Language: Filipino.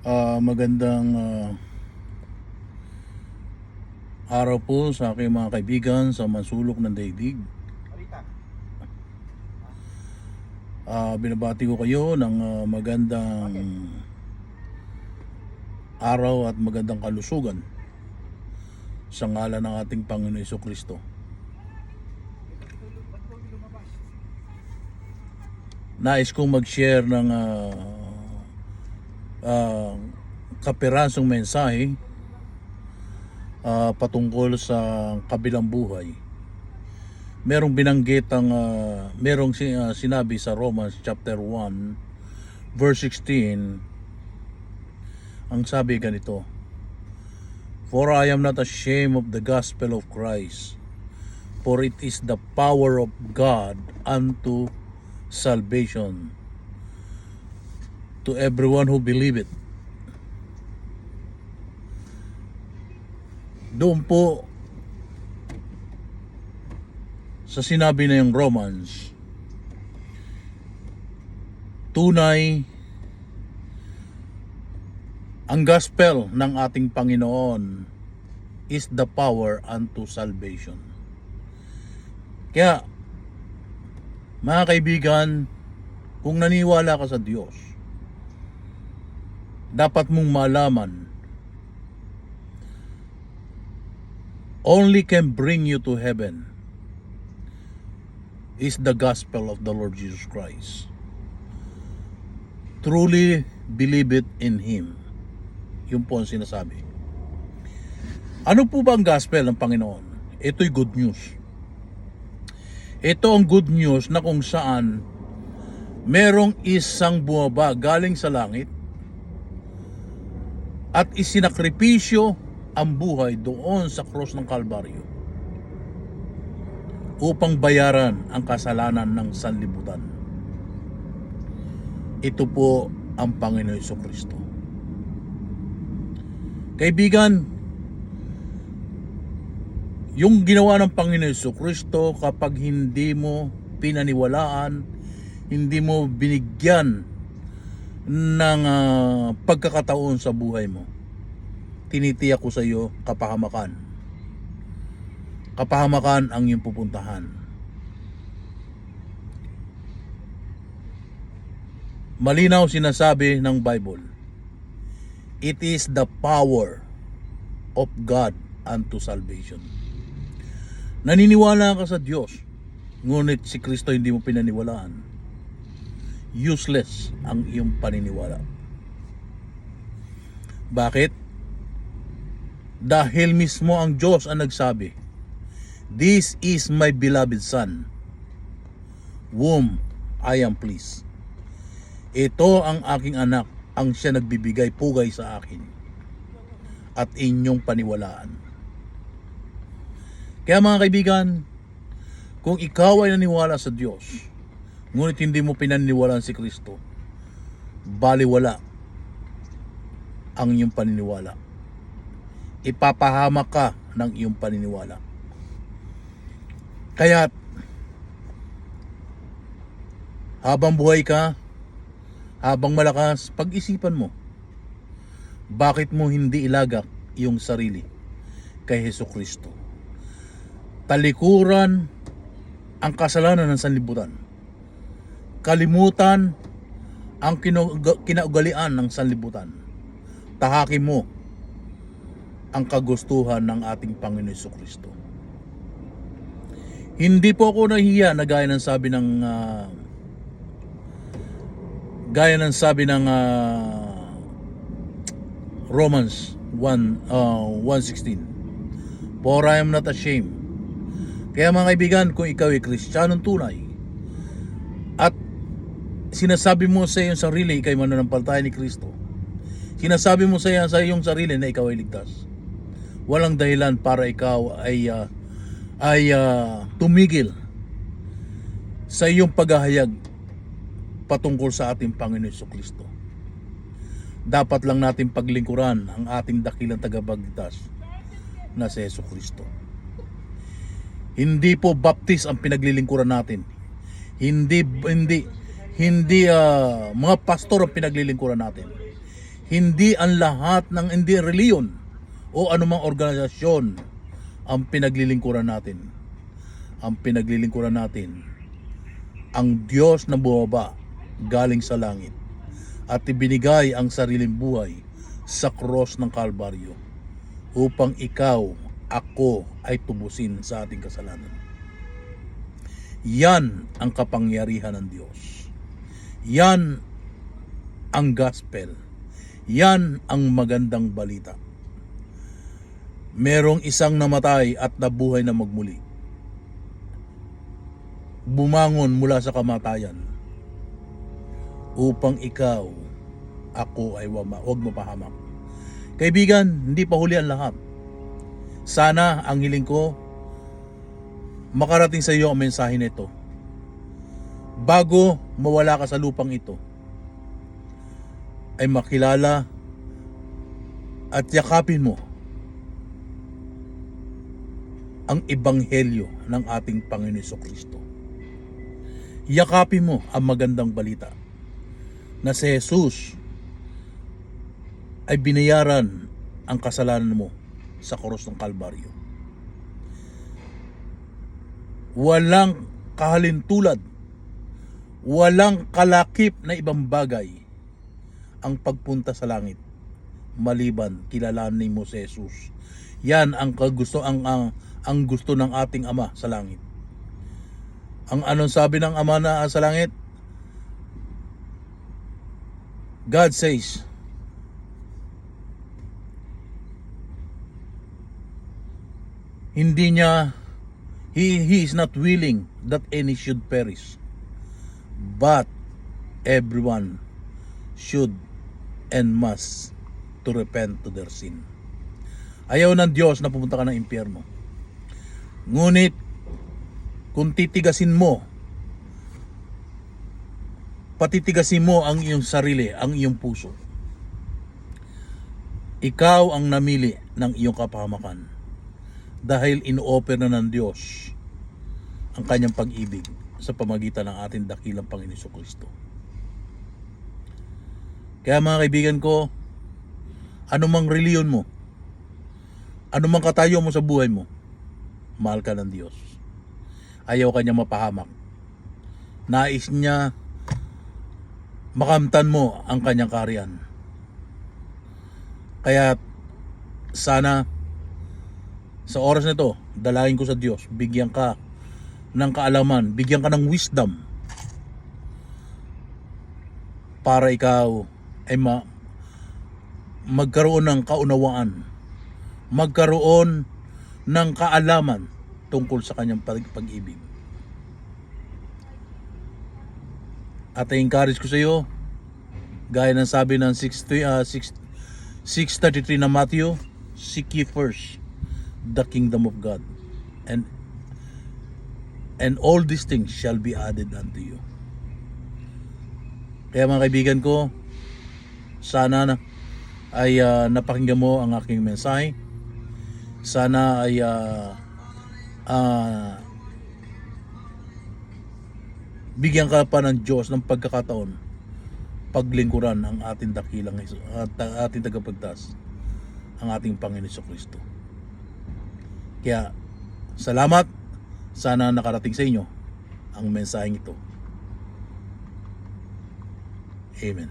Magandang araw po sa aking mga kaibigan sa masulok ng daigdig. Binabati ko kayo ng magandang araw at magandang kalusugan sa ngalan ng ating Panginoon Jesucristo. Nais kong mag-share ng kapirasong mensahe patungkol sa kabilang buhay. Merong binanggit ang sinabi sa Romans chapter 1 verse 16. Ang sabi ganito: For I am not ashamed of the gospel of Christ, for it is the power of God unto salvation to everyone who believe it. Doon po sa sinabi na yung Romans, tunay ang gospel ng ating Panginoon is the power unto salvation. Kaya mga kaibigan, kung naniwala ka sa Diyos, dapat mong malaman, only can bring you to heaven is the gospel of the Lord Jesus Christ. Truly believe it in Him. Yun po ang sinasabi. Ano po ba ang gospel ng Panginoon? Ito'y good news. Ito ang good news na kung saan merong isang bumaba galing sa langit at isinakripisyo ang buhay doon sa krus ng Kalbaryo upang bayaran ang kasalanan ng sanlibutan. Ito po ang Panginoon Jesucristo. Kaibigan, yung ginawa ng Panginoon Jesucristo, kapag hindi mo pinaniwalaan, hindi mo binigyan ng pagkakataon sa buhay mo, tinitiyak ko sa iyo kapahamakan. Kapahamakan ang iyong pupuntahan. Malinaw sinasabi ng Bible, it is the power of God unto salvation. Naniniwala ka sa Diyos, ngunit si Kristo hindi mo pinaniwalaan, useless ang iyong paniniwala. Bakit? Dahil mismo ang Diyos ang nagsabi, This is my beloved Son, whom I am pleased. Ito ang aking anak, ang siya nagbibigay pugay sa akin at inyong paniwalaan. Kaya mga kaibigan, kung ikaw ay naniwala sa Diyos, ngunit hindi mo pinaniwalaan si Kristo, baliwala ang iyong paniniwala. Ipapahamak ka ng iyong paniniwala. Kaya habang buhay ka, habang malakas, pag-isipan mo, bakit mo hindi ilagak iyong sarili kay Jesucristo? Talikuran ang kasalanan ng sanlibutan. Kalimutan ang kinaugalian ng sanlibutan. Tahakin mo ang kagustuhan ng ating Panginoon Jesucristo. Hindi po ako nahihiya na gaya ng sabi ng Romans 1:16. For I am not ashamed. Kaya mga kaibigan, kung ikaw ay Kristiyanong tunay at sinasabi mo sa iyong sarili ikay mananampalataya ni Kristo, sinasabi mo sa iyong sarili na ikaw ay ligtas, walang dahilan para ikaw ay tumigil sa iyong paghahayag patungkol sa ating Panginoon Jesucristo. Dapat lang natin paglingkuran ang ating dakilang tagapagligtas na si Jesucristo. Hindi po baptist ang pinaglilingkuran natin. Hindi mga pastor ang pinaglilingkuran natin. Hindi ang lahat ng hindi reliyon o anumang organisasyon ang pinaglilingkuran natin. Ang pinaglilingkuran natin ang Diyos na bumaba galing sa langit at ibinigay ang sariling buhay sa cross ng Kalbaryo upang ikaw, ako ay tubusin sa ating kasalanan. Yan ang kapangyarihan ng Diyos. Yan ang gospel. Yan ang magandang balita. Merong isang namatay at nabuhay na magmuli. Bumangon mula sa kamatayan upang ikaw, ako ay huwag mapahamak. Kaibigan, hindi pa huli ang lahat. Sana ang hiling ko makarating sa iyo ang mensahe nito bago mawala ka sa lupang ito, ay makilala at yakapin mo ang ebanghelyo ng ating Panginoon Jesucristo. Yakapin mo ang magandang balita na si Jesus ay binayaran ang kasalanan mo sa krus ng Kalbaryo. Walang kahalintulad, walang kalakip na ibang bagay ang pagpunta sa langit maliban kilalanin mo si Jesus. Yan ang gusto ng ating Ama sa langit. Ang anong sabi ng Ama na sa langit? God says, hindi niya, He is not willing that any should perish, but everyone should and must to repent to their sin. Ayaw ng Diyos na pumunta ka ng impyerno. Ngunit kung titigasin mo, patitigasin mo ang iyong sarili, ang iyong puso, ikaw ang namili ng iyong kapahamakan dahil ino-offer na ng Diyos ang kanyang pag-ibig sa pamagitan ng ating dakilang Panginoon Jesucristo. Kaya mga kaibigan ko, anumang reliyon mo, anumang katayo mo sa buhay mo, mahal ka ng Diyos. Ayaw kanya mapahamak. Nais niya makamtan mo ang kanyang kaharian. Kaya sana sa oras na ito, dalangin ko sa Diyos, bigyan ka ng kaalaman, bigyan ka ng wisdom para ikaw ay magkaroon ng kaunawaan, magkaroon ng kaalaman tungkol sa kanyang pag-ibig. At i-encourage ko sa iyo, gaya ng sabi ng 6:33 na Matthew, seek ye first the kingdom of God, and all these things shall be added unto you. Kaya mga kaibigan ko, sana ay napakinggan mo ang aking mensahe. Sana ay bigyan ka pa ng Diyos ng pagkakataon paglingkuran ang ating dakilang at ating tagapagligtas, ang ating Panginoon Jesucristo. Kaya salamat, sana nakarating sa inyo ang mensaheng ito. Amen.